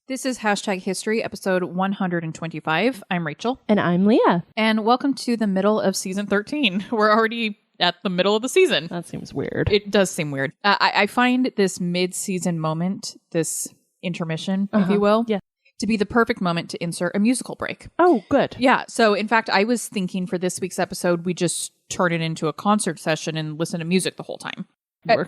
This is Hashtag History, episode 125. I'm Rachel. And I'm Leah. And welcome to the middle of season 13. We're already at the middle of the season. That seems weird. It does seem weird. I find this mid-season moment, this intermission, if you will, to be the perfect moment to insert a musical break. Oh, good. Yeah. So, in fact, I was thinking for this week's episode, we just turn it into a concert session and listen to music the whole time.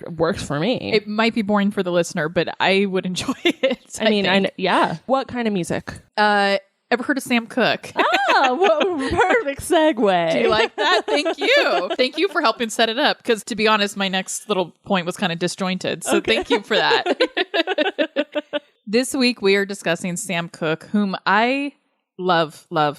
Works for me. It might be boring for the listener, but I would enjoy it. I mean, yeah. What kind of music? Ever heard of Sam Cooke? What perfect segue. Do you like that? Thank you. Thank you for helping set it up. Because to be honest, my next little point was kind of disjointed. So Thank you for that. This week, we are discussing Sam Cooke, whom I love. Yeah.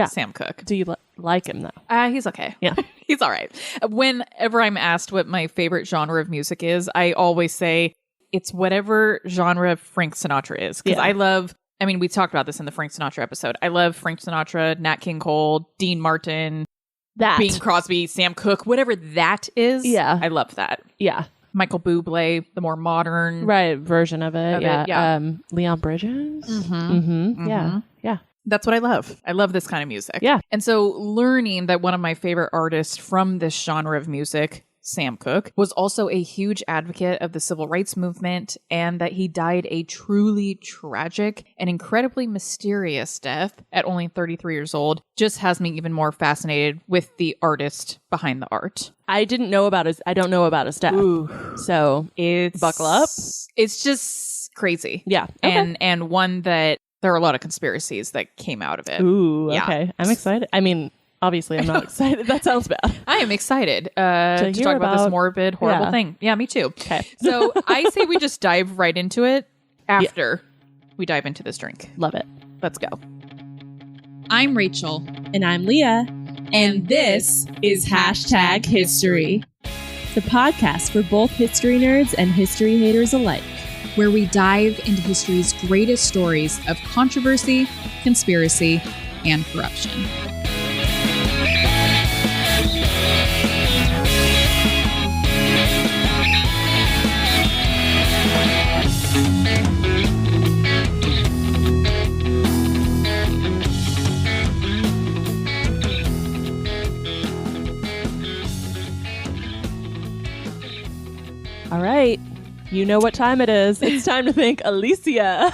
Sam Cooke. Do you like him, though? He's okay. Yeah. He's all right. Whenever I'm asked what my favorite genre of music is, I always say it's whatever genre Frank Sinatra is. Because we talked about this in the Frank Sinatra episode. I love Frank Sinatra, Nat King Cole, Dean Martin, Bing Crosby, Sam Cooke, whatever that is. Yeah. I love that. Yeah. Michael Bublé, the more modern version of it. Leon Bridges. Yeah. That's what I love. I love this kind of music. Yeah. And so learning that one of my favorite artists from this genre of music, Sam Cooke, was also a huge advocate of the civil rights movement, and that he died a truly tragic and incredibly mysterious death at only 33 years old just has me even more fascinated with the artist behind the art. I don't know about his death. Ooh. So buckle up. It's just crazy. Yeah. Okay. And one that there are a lot of conspiracies that came out of it. Ooh, yeah. Okay. I'm excited. I mean, obviously, I'm not excited. That sounds bad. I am excited to talk about this morbid, horrible thing. Yeah, me too. Okay. So I say we just dive right into it after we dive into this drink. Love it. Let's go. I'm Rachel. And I'm Leah. And this is Hashtag History, the podcast for both history nerds and history haters alike, where we dive into history's greatest stories of controversy, conspiracy, and corruption. All right. You know what time it is. It's time to thank Alicia.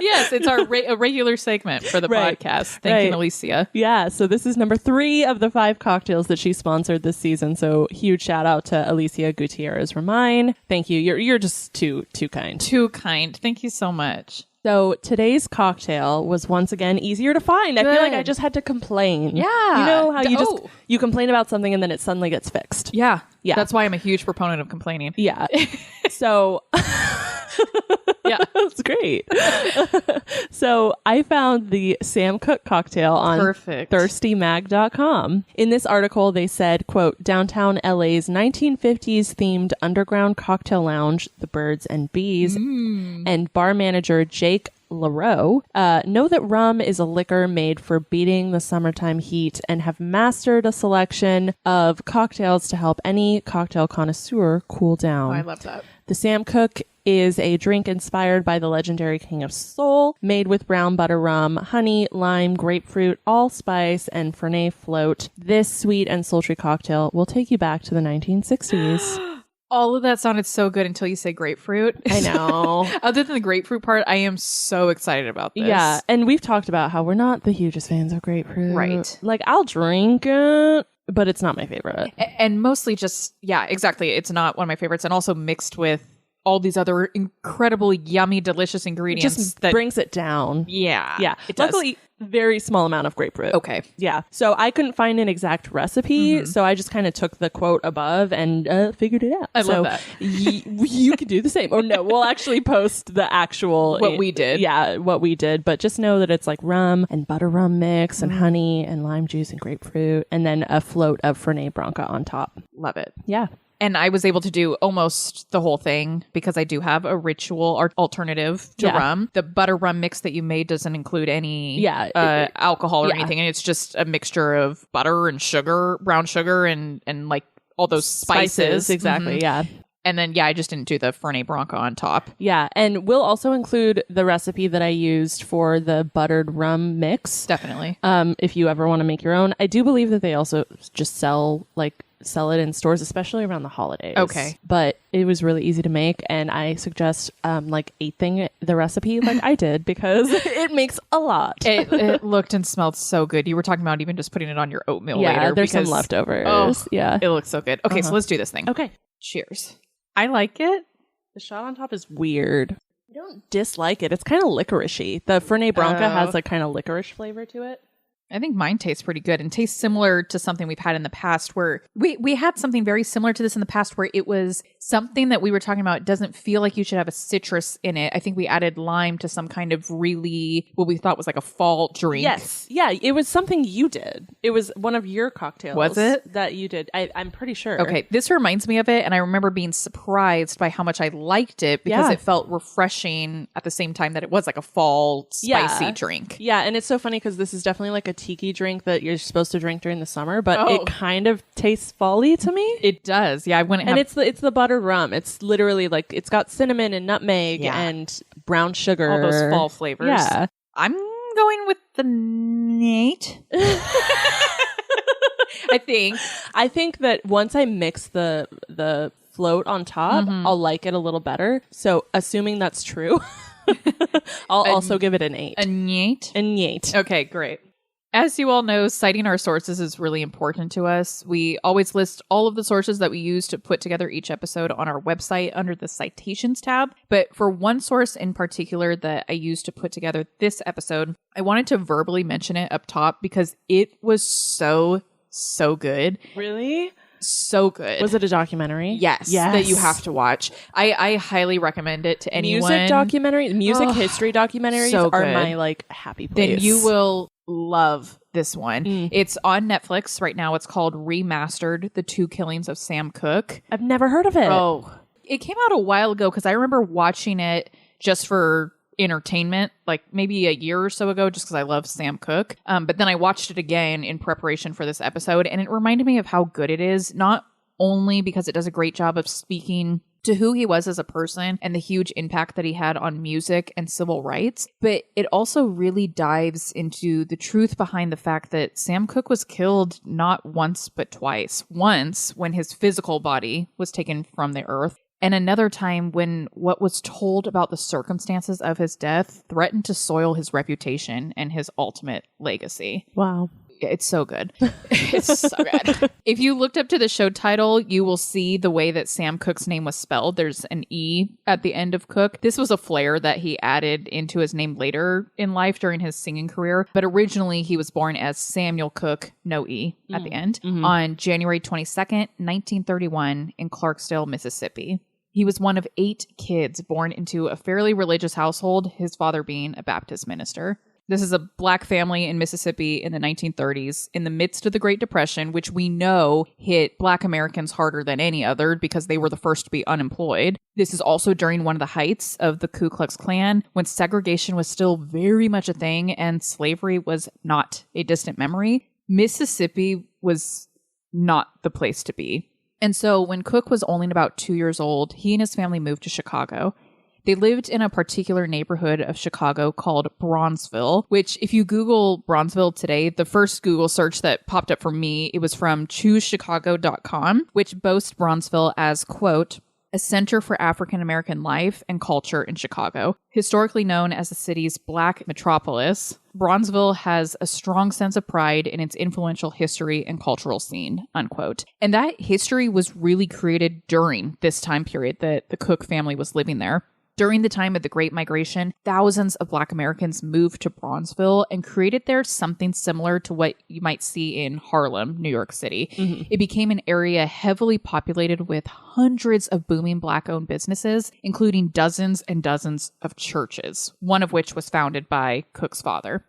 Yes, it's our a regular segment for the podcast. Thanking Alicia. Yeah, so this is number 3 of the 5 cocktails that she sponsored this season. So huge shout out to Alicia Gutierrez Romine. Thank you. You're just too kind. Too kind. Thank you so much. So today's cocktail was once again easier to find. Good. I feel like I just had to complain. Yeah. You know how you complain about something and then it suddenly gets fixed. Yeah. Yeah. That's why I'm a huge proponent of complaining. Yeah. So yeah, that's great. So I found the Sam Cooke cocktail on thirstymag.com. In this article, they said, quote, downtown LA's 1950s themed underground cocktail lounge, the Birds and Bees, and bar manager Jake LaRoe know that rum is a liquor made for beating the summertime heat and have mastered a selection of cocktails to help any cocktail connoisseur cool down. Oh, I love that. The Sam Cooke is a drink inspired by the legendary King of Soul, made with brown butter rum, honey, lime, grapefruit, allspice, and Fernet float. This sweet and sultry cocktail will take you back to the 1960s. All of that sounded so good until you say grapefruit. I know. Other than the grapefruit part, I am so excited about this. Yeah, and we've talked about how we're not the hugest fans of grapefruit. Right. Like, I'll drink it, but it's not my favorite. And mostly just, yeah, exactly. It's not one of my favorites. And also mixed with all these other incredibly yummy, delicious ingredients. Just brings it down. Yeah. Yeah. It does. Luckily, very small amount of grapefruit. Okay. Yeah. So I couldn't find an exact recipe. So I just kind of took the quote above and figured it out. I love that. You could do the same. Or no, we'll actually post the actual. What we did. Yeah, what we did. But just know that it's like rum and butter rum mix and honey and lime juice and grapefruit. And then a float of Fernet Branca on top. Love it. Yeah. And I was able to do almost the whole thing because I do have a ritual alternative to rum. The butter rum mix that you made doesn't include any alcohol or anything. And it's just a mixture of butter and sugar, brown sugar, and like all those spices. Exactly. Yeah. And then, I just didn't do the Fernet Branca on top. Yeah. And we'll also include the recipe that I used for the buttered rum mix. Definitely. If you ever want to make your own. I do believe that they also just sell it in stores, especially around the holidays. Okay. But it was really easy to make. And I suggest eighthing the recipe like I did because it makes a lot. It looked and smelled so good. You were talking about even just putting it on your oatmeal later. Yeah, there's some leftovers. It looks so good. Okay, so let's do this thing. Okay. Cheers. I like it. The shot on top is weird. I don't dislike it. It's kind of licoricey. The Fernet Branca has a kind of licorice flavor to it. I think mine tastes pretty good and tastes similar to something we've had in the past where we had something very similar to this in the past where it was something that we were talking about. It doesn't feel like you should have a citrus in it. I think we added lime to some kind of really what we thought was like a fall drink. Yes. Yeah. It was something you did. It was one of your cocktails. Was it? That you did. I'm pretty sure. Okay. This reminds me of it. And I remember being surprised by how much I liked it because it felt refreshing at the same time that it was like a fall spicy drink. Yeah. And it's so funny because this is definitely like a tiki drink that you're supposed to drink during the summer, but it kind of tastes fall-y to me. It does. Yeah, I wouldn't have... And it's the buttered rum. It's literally like it's got cinnamon and nutmeg and brown sugar. All those fall flavors. Yeah. I'm going with the Nate. I think that once I mix the float on top, I'll like it a little better. So assuming that's true, I'll also give it an 8. A Nate? A Nate. Okay, great. As you all know, citing our sources is really important to us. We always list all of the sources that we use to put together each episode on our website under the Citations tab. But for one source in particular that I used to put together this episode, I wanted to verbally mention it up top because it was so good. Really? So good. Was it a documentary? Yes. That you have to watch. I highly recommend it to anyone. Music history documentaries are my happy place. Then you will love this one. It's on Netflix right now. It's called Remastered: The Two Killings of Sam Cooke. I've never heard of it. Oh, it came out a while ago because I remember watching it just for entertainment, like maybe a year or so ago, just because I love Sam Cooke. But then I watched it again in preparation for this episode, and it reminded me of how good it is, not only because it does a great job of speaking to who he was as a person and the huge impact that he had on music and civil rights, but it also really dives into the truth behind the fact that Sam Cooke was killed not once but twice. Once when his physical body was taken from the earth, and another time when what was told about the circumstances of his death threatened to soil his reputation and his ultimate legacy. Wow. It's so good. It's so good. If you looked up to the show title, you will see the way that Sam Cooke's name was spelled. There's an E at the end of Cooke. This was a flair that he added into his name later in life during his singing career. But originally, he was born as Samuel Cooke, no E at the end, on January 22nd, 1931 in Clarksdale, Mississippi. He was one of 8 kids born into a fairly religious household, his father being a Baptist minister. This is a black family in Mississippi in the 1930s, in the midst of the Great Depression, which we know hit black Americans harder than any other because they were the first to be unemployed. This is also during one of the heights of the Ku Klux Klan, when segregation was still very much a thing and slavery was not a distant memory. Mississippi was not the place to be. And so when Cooke was only about 2 years old, he and his family moved to Chicago. They lived in a particular neighborhood of Chicago called Bronzeville, which if you Google Bronzeville today, the first Google search that popped up for me, it was from ChooseChicago.com, which boasts Bronzeville as, quote, a center for African American life and culture in Chicago. Historically known as the city's black metropolis, Bronzeville has a strong sense of pride in its influential history and cultural scene, unquote. And that history was really created during this time period that the Cooke family was living there. During the time of the Great Migration, thousands of Black Americans moved to Bronzeville and created there something similar to what you might see in Harlem, New York City. Mm-hmm. It became an area heavily populated with hundreds of booming Black-owned businesses, including dozens and dozens of churches, one of which was founded by Cooke's father.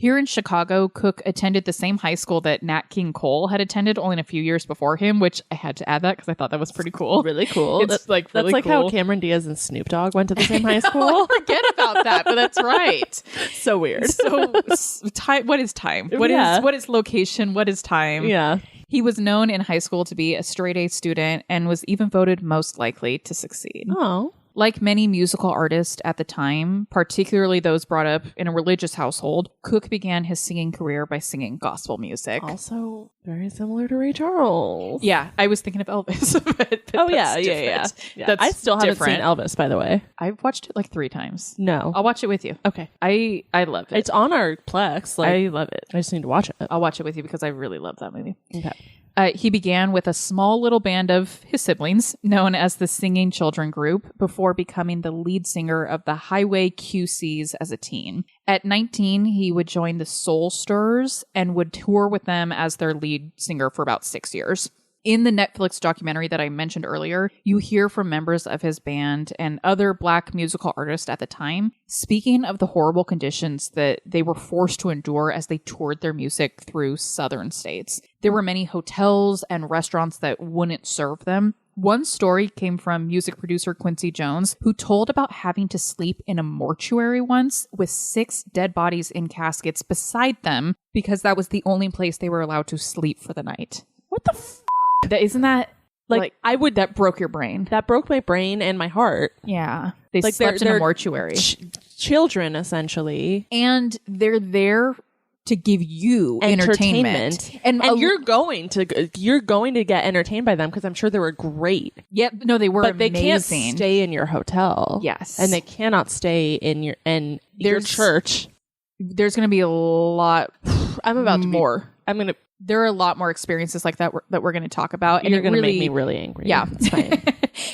Here in Chicago, Cooke attended the same high school that Nat King Cole had attended only a few years before him, which I had to add that because I thought that was pretty cool. Really cool. It's that's like really cool. How Cameron Diaz and Snoop Dogg went to the same high school. I forget about that, but that's right. So weird. So, what is time? What is location? What is time? Yeah. He was known in high school to be a straight-A student and was even voted most likely to succeed. Oh. Like many musical artists at the time, particularly those brought up in a religious household, Cooke began his singing career by singing gospel music. Also very similar to Ray Charles. Yeah, I was thinking of Elvis. but yeah. That's I still haven't different. seen Elvis, by the way. I've watched it like 3 times. No. I'll watch it with you. Okay. I love it. It's on our Plex. Like, I love it. I just need to watch it. I'll watch it with you because I really love that movie. Okay. He began with a small little band of his siblings, known as the Singing Children Group, before becoming the lead singer of the Highway QCs as a teen. At 19, he would join the Soul Stirrers and would tour with them as their lead singer for about 6 years. In the Netflix documentary that I mentioned earlier, you hear from members of his band and other Black musical artists at the time speaking of the horrible conditions that they were forced to endure as they toured their music through southern states. There were many hotels and restaurants that wouldn't serve them. One story came from music producer Quincy Jones, who told about having to sleep in a mortuary once with 6 dead bodies in caskets beside them because that was the only place they were allowed to sleep for the night. What the Isn't that like I would that broke your brain? That broke my brain and my heart. Yeah, they like slept in a mortuary. Children, essentially, and they're there to give you entertainment. And you're going to get entertained by them because I'm sure they were great. Yep, no, they were, but amazing. They can't stay in your hotel. Yes, and they cannot stay in your church. There's going to be a lot. There are a lot more experiences like that that we're going to talk about. And you're going to make me really angry. Yeah. It's fine.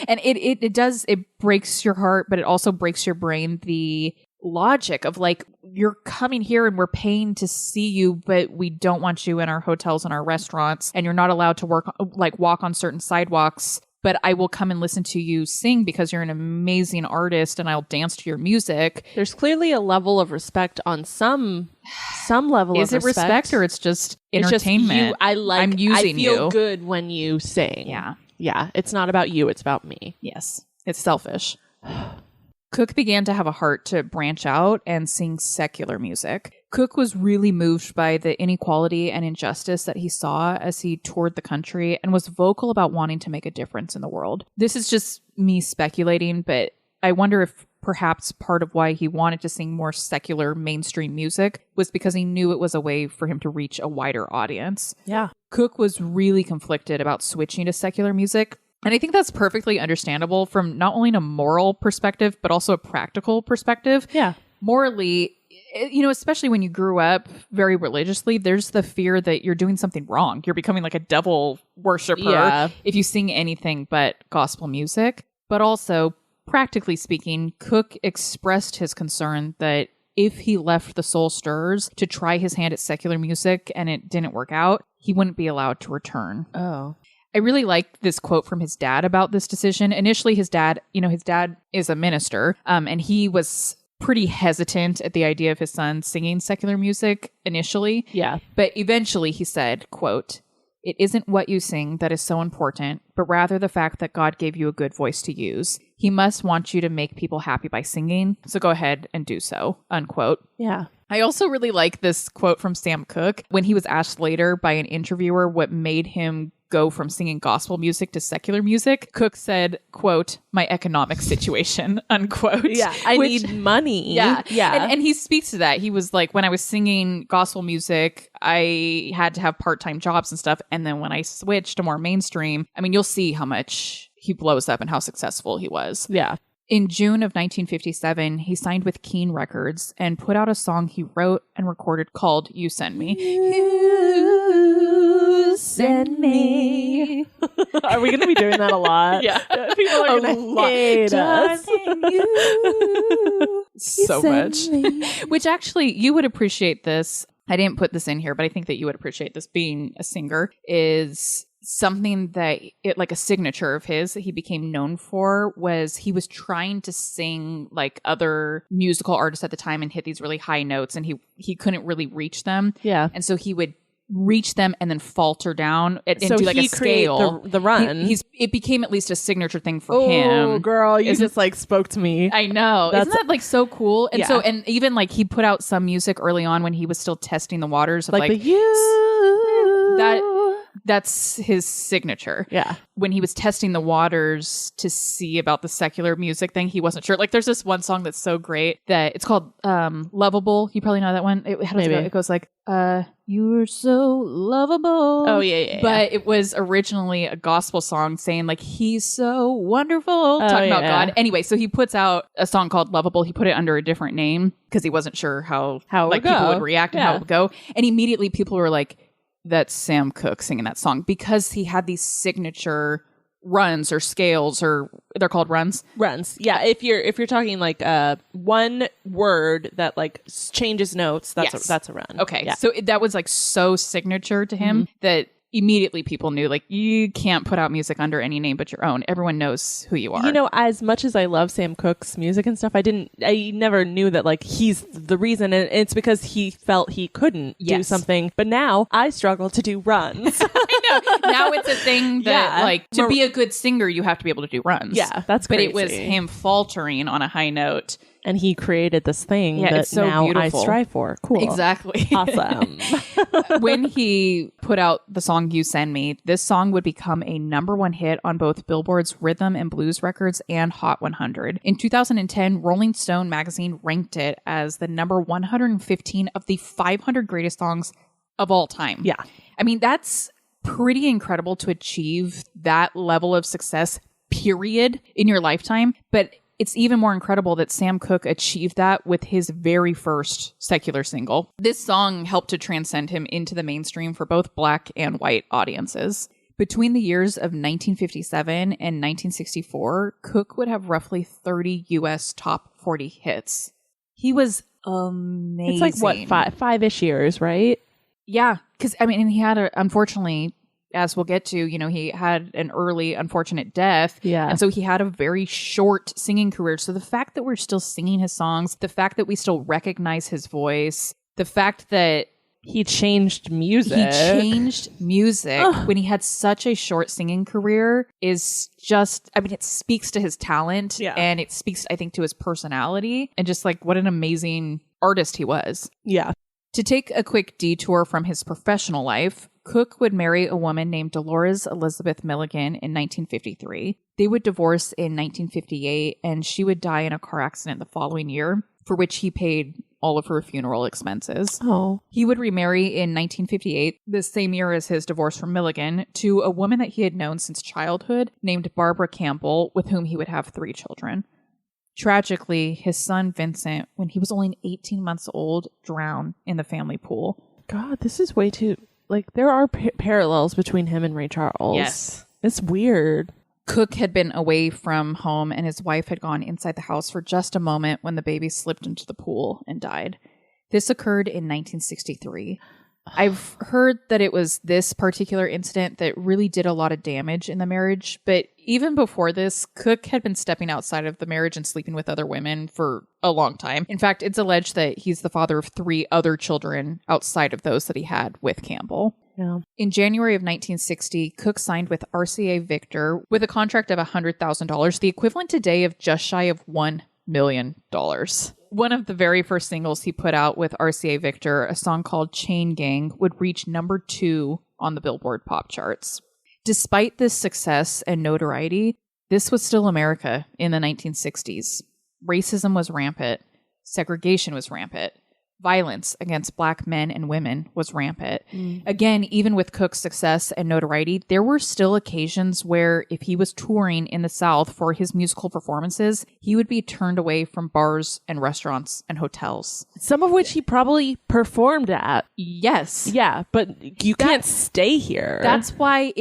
And it breaks your heart, but it also breaks your brain. The logic of like, you're coming here and we're paying to see you, but we don't want you in our hotels and our restaurants. And you're not allowed to walk on certain sidewalks. But I will come and listen to you sing because you're an amazing artist and I'll dance to your music. There's clearly a level of respect on some level of respect. Is it respect or it's just entertainment? I'm using you. I feel good when you sing. Yeah. Yeah. It's not about you. It's about me. Yes. It's selfish. Cooke began to have a heart to branch out and sing secular music. Cooke was really moved by the inequality and injustice that he saw as he toured the country and was vocal about wanting to make a difference in the world. This is just me speculating, but I wonder if perhaps part of why he wanted to sing more secular mainstream music was because he knew it was a way for him to reach a wider audience. Yeah. Cooke was really conflicted about switching to secular music. And I think that's perfectly understandable from not only a moral perspective, but also a practical perspective. Yeah. Morally, especially when you grew up very religiously, there's the fear that you're doing something wrong. You're becoming like a devil worshiper if you sing anything but gospel music. But also, practically speaking, Cooke expressed his concern that if he left the Soul Stirrers to try his hand at secular music and it didn't work out, he wouldn't be allowed to return. Oh. I really like this quote from his dad about this decision. Initially, his dad is a minister, and he was pretty hesitant at the idea of his son singing secular music initially. Yeah. But eventually he said, quote, "It isn't what you sing that is so important, but rather the fact that God gave you a good voice to use. He must want you to make people happy by singing, so go ahead and do so," unquote. Yeah. I also really like this quote from Sam Cooke when he was asked later by an interviewer what made him go from singing gospel music to secular music. Cooke said, quote, "My economic situation," unquote. Yeah, I need money. Yeah. Yeah. And he speaks to that. He was like, when I was singing gospel music, I had to have part-time jobs and stuff. And then when I switched to more mainstream, I mean, you'll see how much he blows up and how successful he was. Yeah. In June of 1957, he signed with Keane Records and put out a song he wrote and recorded called You Send Me. You send me. Are we going to be doing that a lot? Yeah. People are going to hate us. So much. Which actually, you would appreciate this. I didn't put this in here, but I think that you would appreciate this being a singer is something that like a signature of his that he became known for was he was trying to sing like other musical artists at the time and hit these really high notes and he couldn't really reach them. Yeah. And so he would reach them and then falter down and so do like a scale. The run. It became at least a signature thing for him. Oh, girl, you just like spoke to me. I know. Isn't that like so cool? And yeah. and even like he put out some music early on when he was still testing the waters of like the you that. That's his signature. Yeah. When he was testing the waters to see about the secular music thing, he wasn't sure. Like, there's this one song that's so great that it's called Lovable. You probably know that one. It goes like, you're so lovable. Oh, yeah. But it was originally a gospel song saying, like, he's so wonderful, talking about God. Anyway, so he puts out a song called Lovable. He put it under a different name because he wasn't sure how like people would react and how it would go. And immediately people were like, that's Sam Cooke singing that song, because he had these signature runs or scales, or they're called runs. Yeah. If you're talking like one word that like changes notes, that's a run. Okay. Yeah. So that was like so signature to him that immediately people knew, like, you can't put out music under any name but your own. Everyone knows who you are. You know, as much as I love Sam Cooke's music and stuff, I never knew that like he's the reason, and it's because he felt he couldn't do something. But now I struggle to do runs. I know. Now it's a thing that like to be a good singer, you have to be able to do runs. Yeah, that's crazy. But it was him faltering on a high note. And he created this thing that it's so now beautiful. I strive for. Cool. Exactly. Awesome. When he put out the song You Send Me, this song would become a #1 hit on both Billboard's rhythm and blues records and Hot 100. In 2010, Rolling Stone magazine ranked it as the number 115 of the 500 greatest songs of all time. Yeah. I mean, that's pretty incredible to achieve that level of success, period, in your lifetime. But it's even more incredible that Sam Cooke achieved that with his very first secular single. This song helped to transcend him into the mainstream for both black and white audiences. Between the years of 1957 and 1964, Cooke would have roughly 30 U.S. top 40 hits. He was amazing. It's like, what, five-ish years, right? Yeah, because, I mean, and he had, unfortunately, as we'll get to, you know, he had an early unfortunate death. Yeah. And so he had a very short singing career. So the fact that we're still singing his songs, the fact that we still recognize his voice, the fact that he changed music. When he had such a short singing career is just, I mean, it speaks to his talent and it speaks, I think, to his personality and just like what an amazing artist he was. Yeah. To take a quick detour from his professional life, Cooke would marry a woman named Dolores Elizabeth Milligan in 1953. They would divorce in 1958, and she would die in a car accident the following year, for which he paid all of her funeral expenses. Oh. He would remarry in 1958, the same year as his divorce from Milligan, to a woman that he had known since childhood named Barbara Campbell, with whom he would have 3 children. Tragically, his son Vincent, when he was only 18 months old, drowned in the family pool. God, this is way too... Like, there are parallels between him and Ray Charles. Yes. It's weird. Cooke had been away from home, and his wife had gone inside the house for just a moment when the baby slipped into the pool and died. This occurred in 1963. I've heard that it was this particular incident that really did a lot of damage in the marriage, but even before this, Cooke had been stepping outside of the marriage and sleeping with other women for a long time. In fact, it's alleged that he's the father of 3 other children outside of those that he had with Campbell. Yeah. In January of 1960, Cooke signed with RCA Victor with a contract of $100,000, the equivalent today of just shy of $1 million. One of the very first singles he put out with RCA Victor, a song called Chain Gang, would reach number 2 on the Billboard pop charts. Despite this success and notoriety, this was still America in the 1960s. Racism was rampant. Segregation was rampant. Violence against black men and women was rampant. Again, even with Cooke's success and notoriety, there were still occasions where if he was touring in the South for his musical performances, he would be turned away from bars and restaurants and hotels. Some of which he probably performed at. Yes. Yeah, but you can't stay here. That's why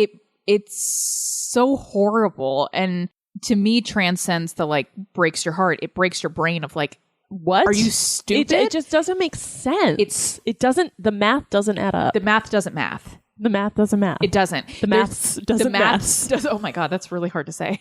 it's so horrible, and to me transcends the like breaks your heart. It breaks your brain of like, what? Are you stupid? It just doesn't make sense. The math doesn't add up. The math doesn't math. The math doesn't math. It doesn't. The maths doesn't math. Oh my God, that's really hard to say.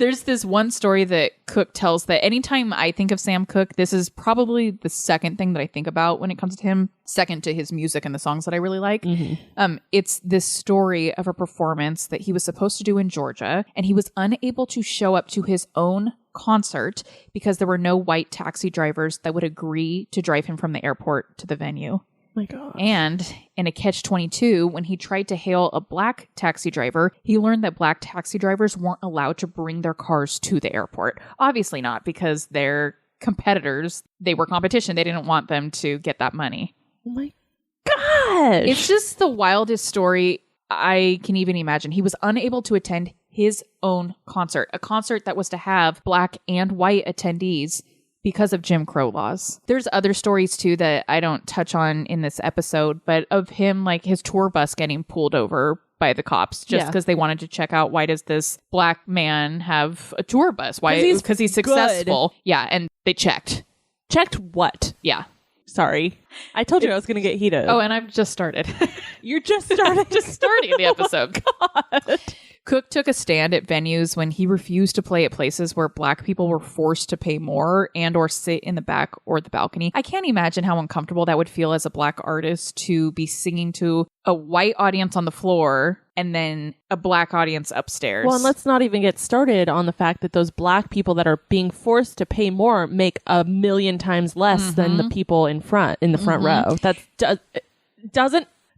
There's this one story that Cooke tells that anytime I think of Sam Cooke, this is probably the second thing that I think about when it comes to him, second to his music and the songs that I really like. Mm-hmm. It's this story of a performance that he was supposed to do in Georgia, and he was unable to show up to his own concert because there were no white taxi drivers that would agree to drive him from the airport to the venue. My God. And in a catch-22, when he tried to hail a black taxi driver, he learned that black taxi drivers weren't allowed to bring their cars to the airport. Obviously not, because they're competitors. They were competition. They didn't want them to get that money. Oh my gosh. It's just the wildest story I can even imagine. He was unable to attend his own concert, a concert that was to have black and white attendees because of Jim Crow laws. There's other stories too that I don't touch on in this episode, but of him, like his tour bus getting pulled over by the cops just because they wanted to check out, why does this black man have a tour bus? Why? Because he's successful. Good. Yeah, and they checked. Checked what? Yeah. Sorry. I told you I was going to get heated. Oh, and I've just started. You just started? Just starting the episode. Oh God. Cooke took a stand at venues when he refused to play at places where black people were forced to pay more and or sit in the back or the balcony. I can't imagine how uncomfortable that would feel as a black artist to be singing to a white audience on the floor and then a black audience upstairs. Well, and let's not even get started on the fact that those black people that are being forced to pay more make 1,000,000 times less than the people in the front row.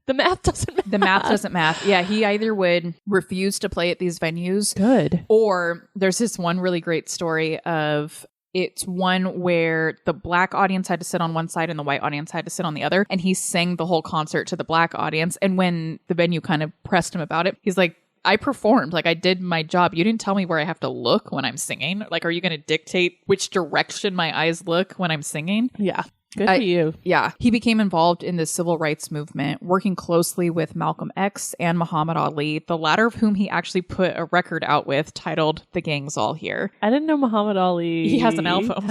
The math doesn't math. The math doesn't math. Yeah, he either would refuse to play at these venues. Good. Or there's this one really great story of it's one where the black audience had to sit on one side and the white audience had to sit on the other. And he sang the whole concert to the black audience. And when the venue kind of pressed him about it, he's like, I performed. Like, I did my job. You didn't tell me where I have to look when I'm singing. Like, are you going to dictate which direction my eyes look when I'm singing? Yeah. Good for you. Yeah. He became involved in the civil rights movement, working closely with Malcolm X and Muhammad Ali, the latter of whom he actually put a record out with titled The Gang's All Here. I didn't know Muhammad Ali. He has an album.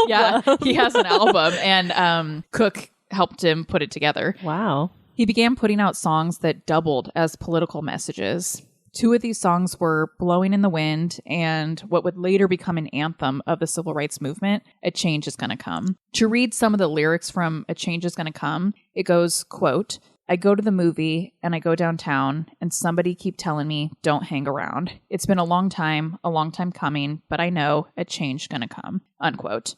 Yeah, he has an album. And Cooke helped him put it together. Wow. He began putting out songs that doubled as political messages. 2 of these songs were Blowing in the Wind and what would later become an anthem of the civil rights movement, A Change Is Gonna Come. To read some of the lyrics from A Change Is Gonna Come, it goes, quote, I go to the movie and I go downtown and somebody keep telling me don't hang around. It's been a long time coming, but I know a change gonna come, unquote.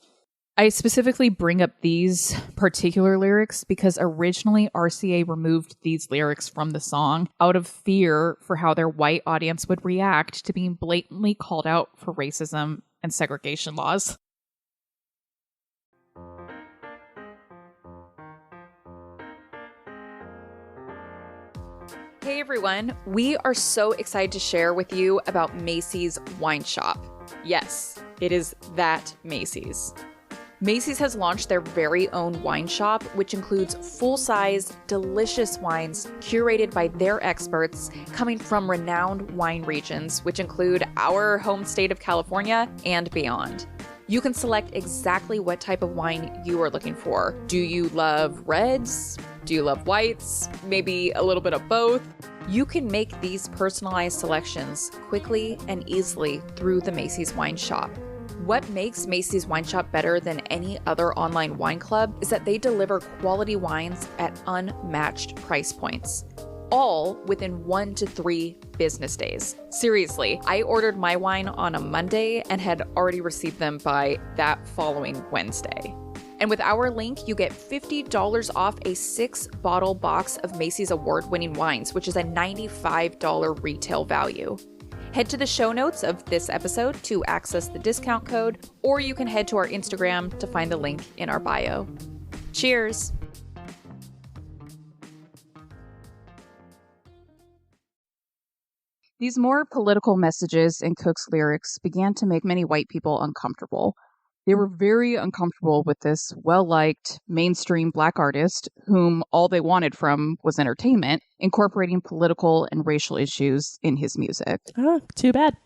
I specifically bring up these particular lyrics because originally RCA removed these lyrics from the song out of fear for how their white audience would react to being blatantly called out for racism and segregation laws. Hey everyone, we are so excited to share with you about Macy's Wine Shop. Yes, it is that Macy's. Macy's has launched their very own wine shop, which includes full-size, delicious wines curated by their experts coming from renowned wine regions, which include our home state of California and beyond. You can select exactly what type of wine you are looking for. Do you love reds? Do you love whites? Maybe a little bit of both? You can make these personalized selections quickly and easily through the Macy's Wine Shop. What makes Macy's Wine Shop better than any other online wine club is that they deliver quality wines at unmatched price points, all within 1 to 3 business days. Seriously, I ordered my wine on a Monday and had already received them by that following Wednesday. And with our link, you get $50 off a 6-bottle box of Macy's award-winning wines, which is a $95 retail value. Head to the show notes of this episode to access the discount code, or you can head to our Instagram to find the link in our bio. Cheers! These more political messages in Cooke's lyrics began to make many white people uncomfortable. They were very uncomfortable with this well-liked mainstream black artist whom all they wanted from was entertainment, incorporating political and racial issues in his music. Oh, too bad.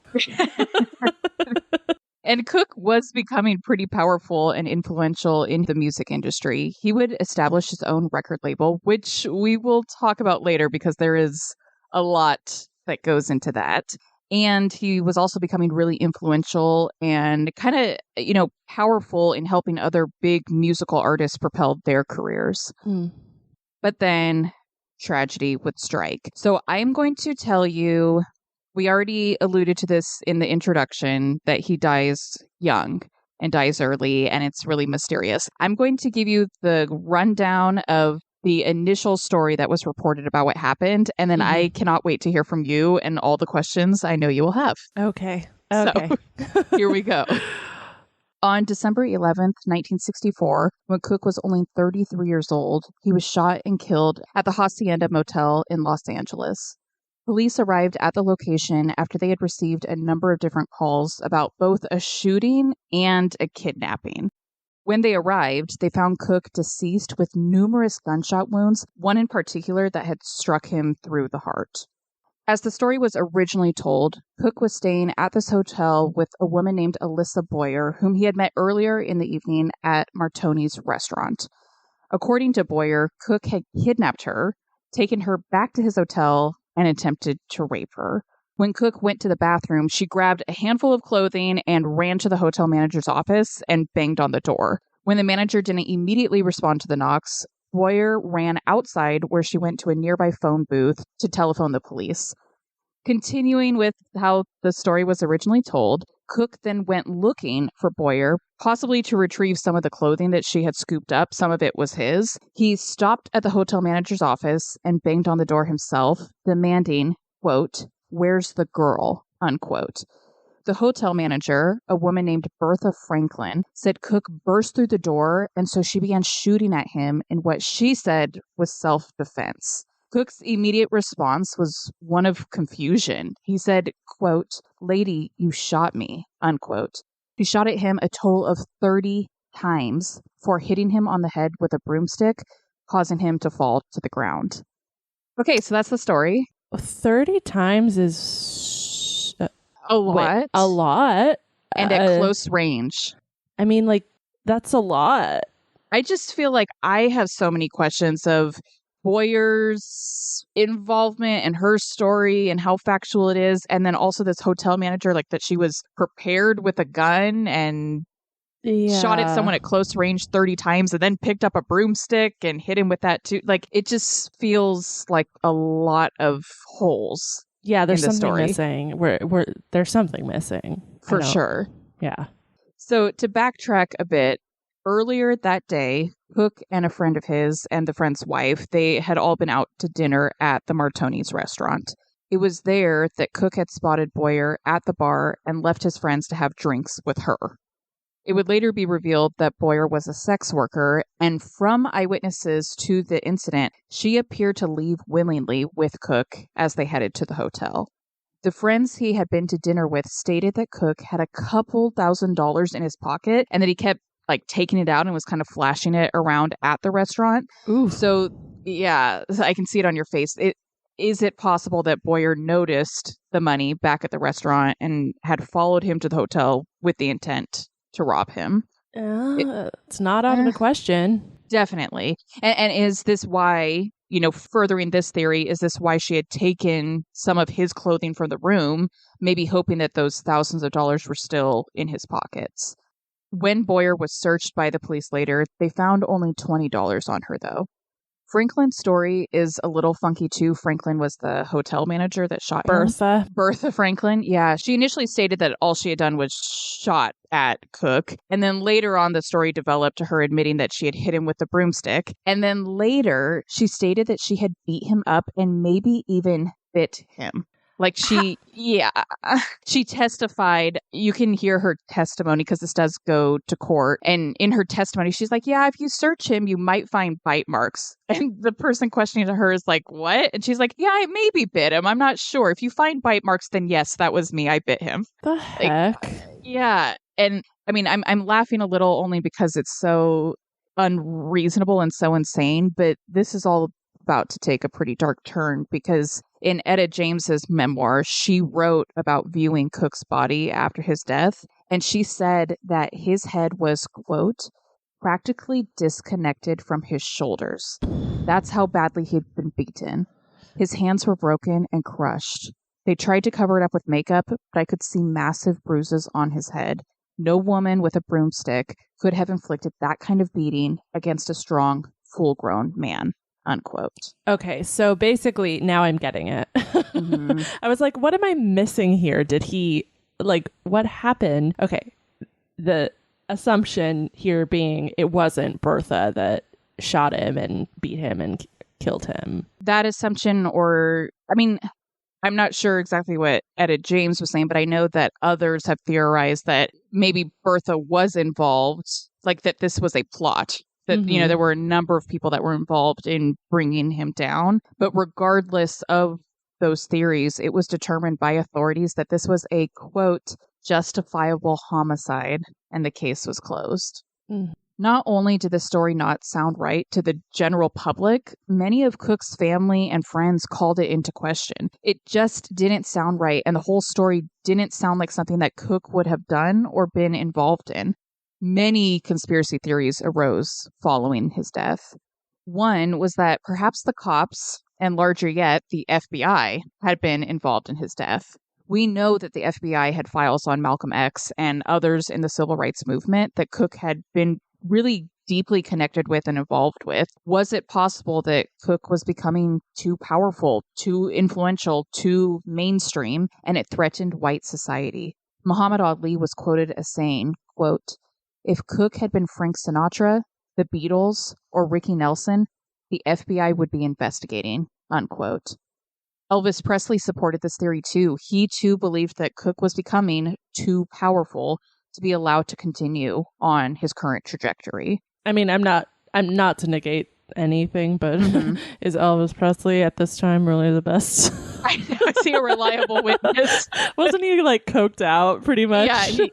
And Cooke was becoming pretty powerful and influential in the music industry. He would establish his own record label, which we will talk about later because there is a lot that goes into that. And he was also becoming really influential and kind of, powerful in helping other big musical artists propel their careers. But then tragedy would strike. So I'm going to tell you, we already alluded to this in the introduction, that he dies young and dies early, and it's really mysterious. I'm going to give you the rundown of the initial story that was reported about what happened. And then I cannot wait to hear from you and all the questions I know you will have. Okay. So, here we go. On December 11th, 1964, when Cooke was only 33 years old, he was shot and killed at the Hacienda Motel in Los Angeles. Police arrived at the location after they had received a number of different calls about both a shooting and a kidnapping. When they arrived, they found Cooke deceased with numerous gunshot wounds, one in particular that had struck him through the heart. As the story was originally told, Cooke was staying at this hotel with a woman named Alyssa Boyer, whom he had met earlier in the evening at Martoni's restaurant. According to Boyer, Cooke had kidnapped her, taken her back to his hotel, and attempted to rape her. When Cooke went to the bathroom, she grabbed a handful of clothing and ran to the hotel manager's office and banged on the door. When the manager didn't immediately respond to the knocks, Boyer ran outside where she went to a nearby phone booth to telephone the police. Continuing with how the story was originally told, Cooke then went looking for Boyer, possibly to retrieve some of the clothing that she had scooped up. Some of it was his. He stopped at the hotel manager's office and banged on the door himself, demanding, quote, "Where's the girl?" unquote. The hotel manager, a woman named Bertha Franklin, said Cooke burst through the door, and so she began shooting at him in what she said was self-defense. Cooke's immediate response was one of confusion. He said, quote, "Lady, you shot me," unquote. She shot at him a total of 30 times before hitting him on the head with a broomstick, causing him to fall to the ground. Okay, so that's the story. 30 times is a lot. Wait, a lot. And at close range. I mean, like, that's a lot. I just feel like I have so many questions of Boyer's involvement and her story and how factual it is. And then also this hotel manager, like that she was prepared with a gun and shot at someone at close range 30 times and then picked up a broomstick and hit him with that too. Like, it just feels like a lot of holes. Yeah, there's something missing. There's something missing. For sure. Yeah. So to backtrack a bit, earlier that day, Cooke and a friend of his and the friend's wife, they had all been out to dinner at the Martoni's restaurant. It was there that Cooke had spotted Boyer at the bar and left his friends to have drinks with her. It would later be revealed that Boyer was a sex worker, and from eyewitnesses to the incident, she appeared to leave willingly with Cooke as they headed to the hotel. The friends he had been to dinner with stated that Cooke had a couple $1,000s in his pocket and that he kept taking it out and was kind of flashing it around at the restaurant. Ooh. So, yeah, I can see it on your face. Is it possible that Boyer noticed the money back at the restaurant and had followed him to the hotel with the intent to rob him? It's not out of the question. Definitely. And is this why, furthering this theory, is this why she had taken some of his clothing from the room, maybe hoping that those thousands of dollars were still in his pockets? When Boyer was searched by the police later, they found only $20 on her, though. Franklin's story is a little funky, too. Franklin was the hotel manager that shot him. Bertha Franklin. Yeah. She initially stated that all she had done was shot at Cooke. And then later on, the story developed to her admitting that she had hit him with a broomstick. And then later, she stated that she had beat him up and maybe even bit him. She testified. You can hear her testimony because this does go to court. And in her testimony, she's like, yeah, if you search him, you might find bite marks. And the person questioning her is like, what? And she's like, yeah, I maybe bit him. I'm not sure. If you find bite marks, then yes, that was me. I bit him. The heck? Yeah. And I mean, I'm laughing a little only because it's so unreasonable and so insane. But this is all about to take a pretty dark turn because in Etta James's memoir, she wrote about viewing Cooke's body after his death, and she said that his head was, quote, practically disconnected from his shoulders. That's how badly he'd been beaten. His hands were broken and crushed. They tried to cover it up with makeup, but I could see massive bruises on his head. No woman with a broomstick could have inflicted that kind of beating against a strong, full-grown man. Unquote. Okay, so basically now I'm getting it. Mm-hmm. I was like, what am I missing here? Did he, what happened? Okay, the assumption here being it wasn't Bertha that shot him and beat him and killed him. That assumption, I'm not sure exactly what Etta James was saying, but I know that others have theorized that maybe Bertha was involved, like that this was a plot. That, there were a number of people that were involved in bringing him down. But regardless of those theories, it was determined by authorities that this was a, quote, justifiable homicide, and the case was closed. Not only did the story not sound right to the general public, many of Cooke's family and friends called it into question. It just didn't sound right, and the whole story didn't sound like something that Cooke would have done or been involved in. Many conspiracy theories arose following his death. One was that perhaps the cops, and larger yet, the FBI, had been involved in his death. We know that the FBI had files on Malcolm X and others in the civil rights movement that Cooke had been really deeply connected with and involved with. Was it possible that Cooke was becoming too powerful, too influential, too mainstream, and it threatened white society? Muhammad Ali was quoted as saying, quote, "If Cooke had been Frank Sinatra, the Beatles, or Ricky Nelson, the FBI would be investigating," unquote. Elvis Presley supported this theory too. He too believed that Cooke was becoming too powerful to be allowed to continue on his current trajectory. I mean, I'm not to negate anything, but is Elvis Presley at this time really the best? I know, is he a reliable witness? Wasn't he like coked out pretty much? Yeah.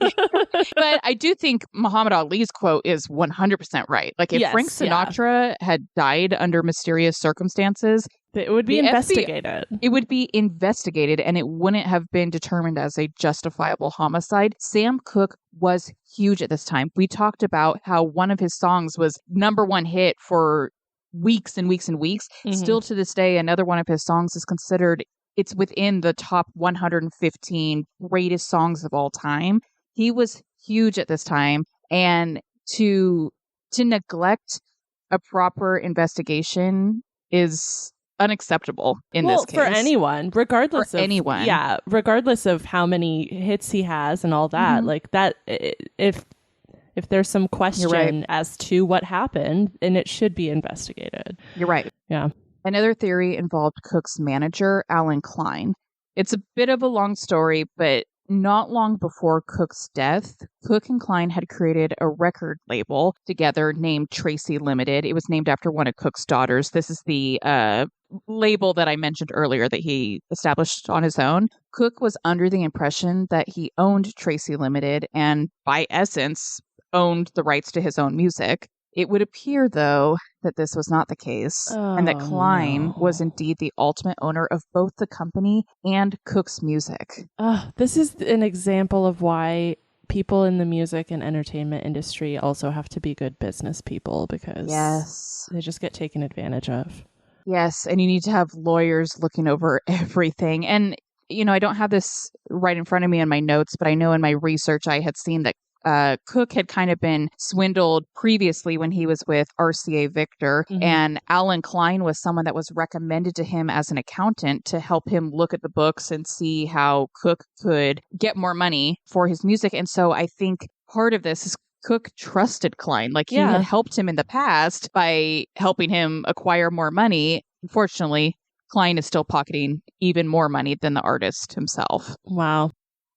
But I do think Muhammad Ali's quote is 100% right. Like if Frank Sinatra had died under mysterious circumstances, it would be investigated. It would be investigated, and it wouldn't have been determined as a justifiable homicide. Sam Cooke was huge at this time. We talked about how one of his songs was #1 hit for weeks and weeks and weeks. Still to this day, another one of his songs is considered, it's within the top 115 greatest songs of all time. He was huge at this time, and to neglect a proper investigation is unacceptable in this case. For anyone, regardless of anyone. Yeah, regardless of how many hits he has and all that. Like that, if there's some question as to what happened, and it should be investigated. You're right. Yeah. Another theory involved Cooke's manager, Alan Klein. It's a bit of a long story, but not long before Cooke's death, Cooke and Klein had created a record label together named Tracy Limited. It was named after one of Cooke's daughters. This is the label that I mentioned earlier that he established on his own. Cooke was under the impression that he owned Tracy Limited and, by essence, owned the rights to his own music. It would appear, though, that this was not the case, and that Klein was indeed the ultimate owner of both the company and Cooke's music. This is an example of why people in the music and entertainment industry also have to be good business people, because they just get taken advantage of. Yes, and you need to have lawyers looking over everything. And, I don't have this right in front of me in my notes, but I know in my research I had seen that Cooke had kind of been swindled previously when he was with RCA Victor, and Alan Klein was someone that was recommended to him as an accountant to help him look at the books and see how Cooke could get more money for his music. And so I think part of this is Cooke trusted Klein. Like he had helped him in the past by helping him acquire more money. Unfortunately, Klein is still pocketing even more money than the artist himself. Wow.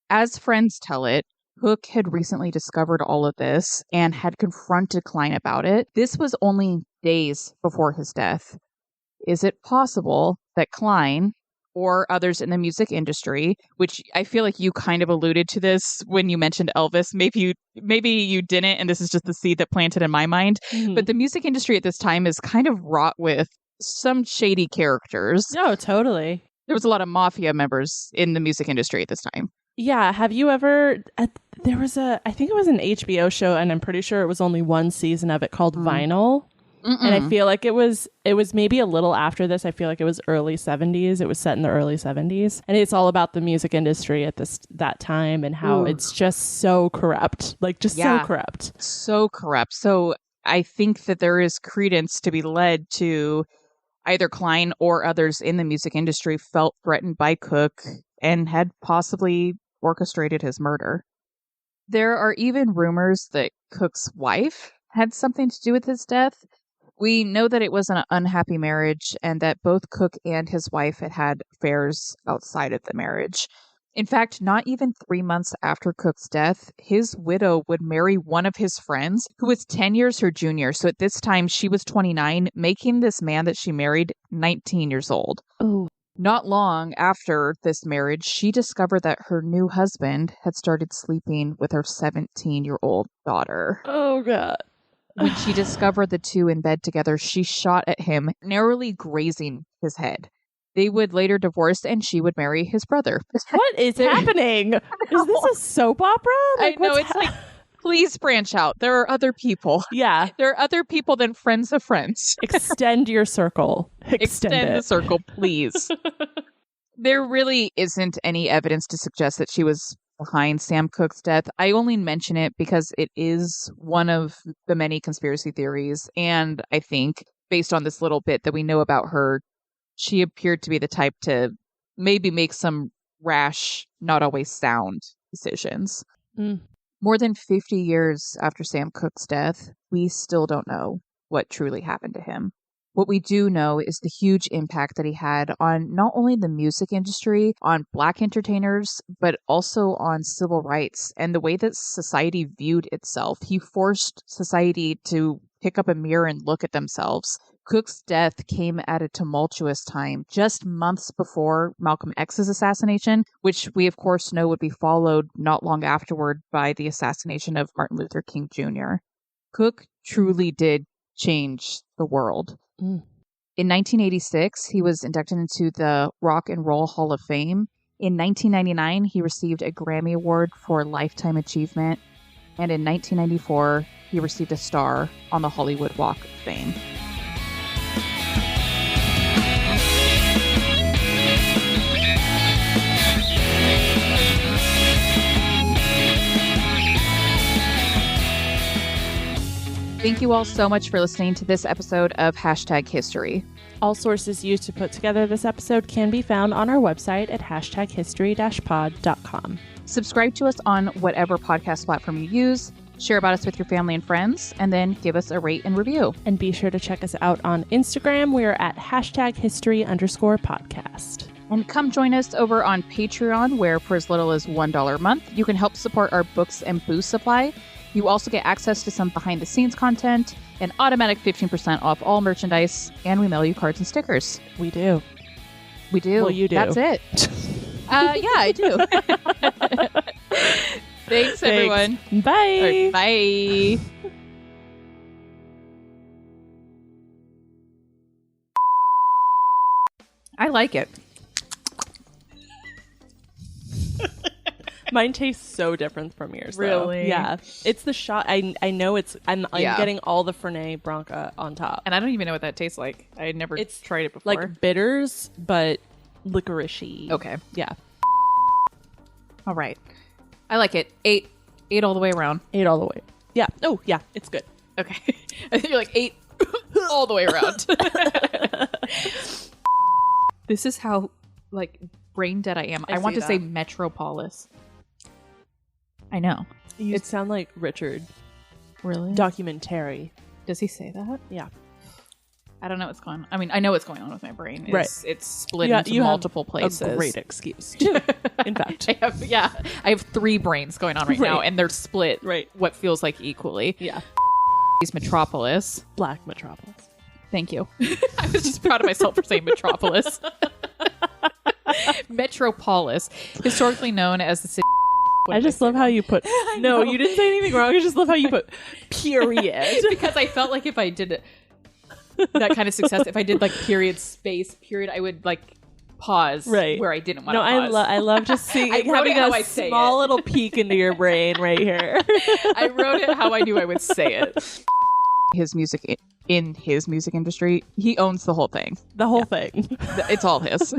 As friends tell it, Cooke had recently discovered all of this and had confronted Klein about it. This was only days before his death. Is it possible that Klein or others in the music industry, which I feel like you kind of alluded to this when you mentioned Elvis, maybe you didn't, and this is just the seed that planted in my mind, but the music industry at this time is kind of wrought with some shady characters. No, totally. There was a lot of mafia members in the music industry at this time. Yeah. Have you ever, there was I think it was an HBO show, and I'm pretty sure it was only one season of it, called Vinyl. And I feel like it was maybe a little after this. I feel like it was early 70s. It was set in the early 70s. And it's all about the music industry at that time and how it's just so corrupt. Like so corrupt. So corrupt. So I think that there is credence to be led to either Klein or others in the music industry felt threatened by Cooke and had possibly orchestrated his murder. There are even rumors that Cooke's wife had something to do with his death. We know that it was an unhappy marriage and that both Cooke and his wife had affairs outside of the marriage. In fact, not even 3 months after Cooke's death, his widow would marry one of his friends who was 10 years her junior. So at this time, she was 29, making this man that she married 19 years old. Oh. Not long after this marriage, she discovered that her new husband had started sleeping with her 17-year-old daughter. Oh, God. When she discovered the two in bed together, she shot at him, narrowly grazing his head. They would later divorce, and she would marry his brother. What is happening? Is this a soap opera? I know, it's like, please branch out. There are other people. Yeah. There are other people than friends of friends. Extend your circle. Extend the circle, please. There really isn't any evidence to suggest that she was behind Sam Cooke's death. I only mention it because it is one of the many conspiracy theories. And I think, based on this little bit that we know about her, she appeared to be the type to maybe make some rash, not always sound decisions. More than 50 years after Sam Cooke's death, we still don't know what truly happened to him. What we do know is the huge impact that he had on not only the music industry, on Black entertainers, but also on civil rights and the way that society viewed itself. He forced society to pick up a mirror and look at themselves. Cooke's death came at a tumultuous time, just months before Malcolm X's assassination, which we of course know would be followed not long afterward by the assassination of Martin Luther King Jr. Cooke truly did change the world. In 1986, he was inducted into the Rock and Roll Hall of Fame. In 1999, he received a Grammy Award for Lifetime Achievement. And in 1994, he received a star on the Hollywood Walk of Fame. Thank you all so much for listening to this episode of Hashtag History. All sources used to put together this episode can be found on our website at hashtaghistory-pod.com. Subscribe to us on whatever podcast platform you use, share about us with your family and friends, and then give us a rate and review. And be sure to check us out on Instagram. We are at #history_podcast. And come join us over on Patreon, where for as little as $1 a month, you can help support our books and booze supply. You also get access to some behind-the-scenes content, an automatic 15% off all merchandise, and we mail you cards and stickers. We do. We do. Well, you do. That's it. Yeah, I do. Thanks, everyone. Bye. Right, bye. I like it. Mine tastes so different from yours. Really? Though. Yeah. It's the shot. I know it's. I'm getting all the Fernet Branca on top, and I don't even know what that tastes like. I had never tried it before. Like bitters, but licorice-y. Okay. Yeah. All right. I like it. 8 all the way around. 8 all the way. Yeah. Oh, yeah. It's good. Okay. I think you're like 8 all the way around. This is how brain dead I am. I want to say Metropolis. I know. You sound like Richard. Really? Documentary. Does he say that? Yeah. I don't know what's going on. I mean, I know what's going on with my brain. Right. It's split into multiple places. A great excuse, too, in fact. I have 3 brains going on right now, and they're split what feels like equally. Yeah. Metropolis. Black Metropolis. Thank you. I was just proud of myself for saying Metropolis. Metropolis, historically known as the city. I just love how you put. No, you didn't say anything wrong. I just love how you put period. Because I felt like if I did that kind of success, if I did period space period, I would pause where I didn't want to pause. I love just seeing having a small little peek into your brain right here. I wrote it how I knew I would say it. His music in his music industry, he owns the whole thing. The whole thing. It's all his.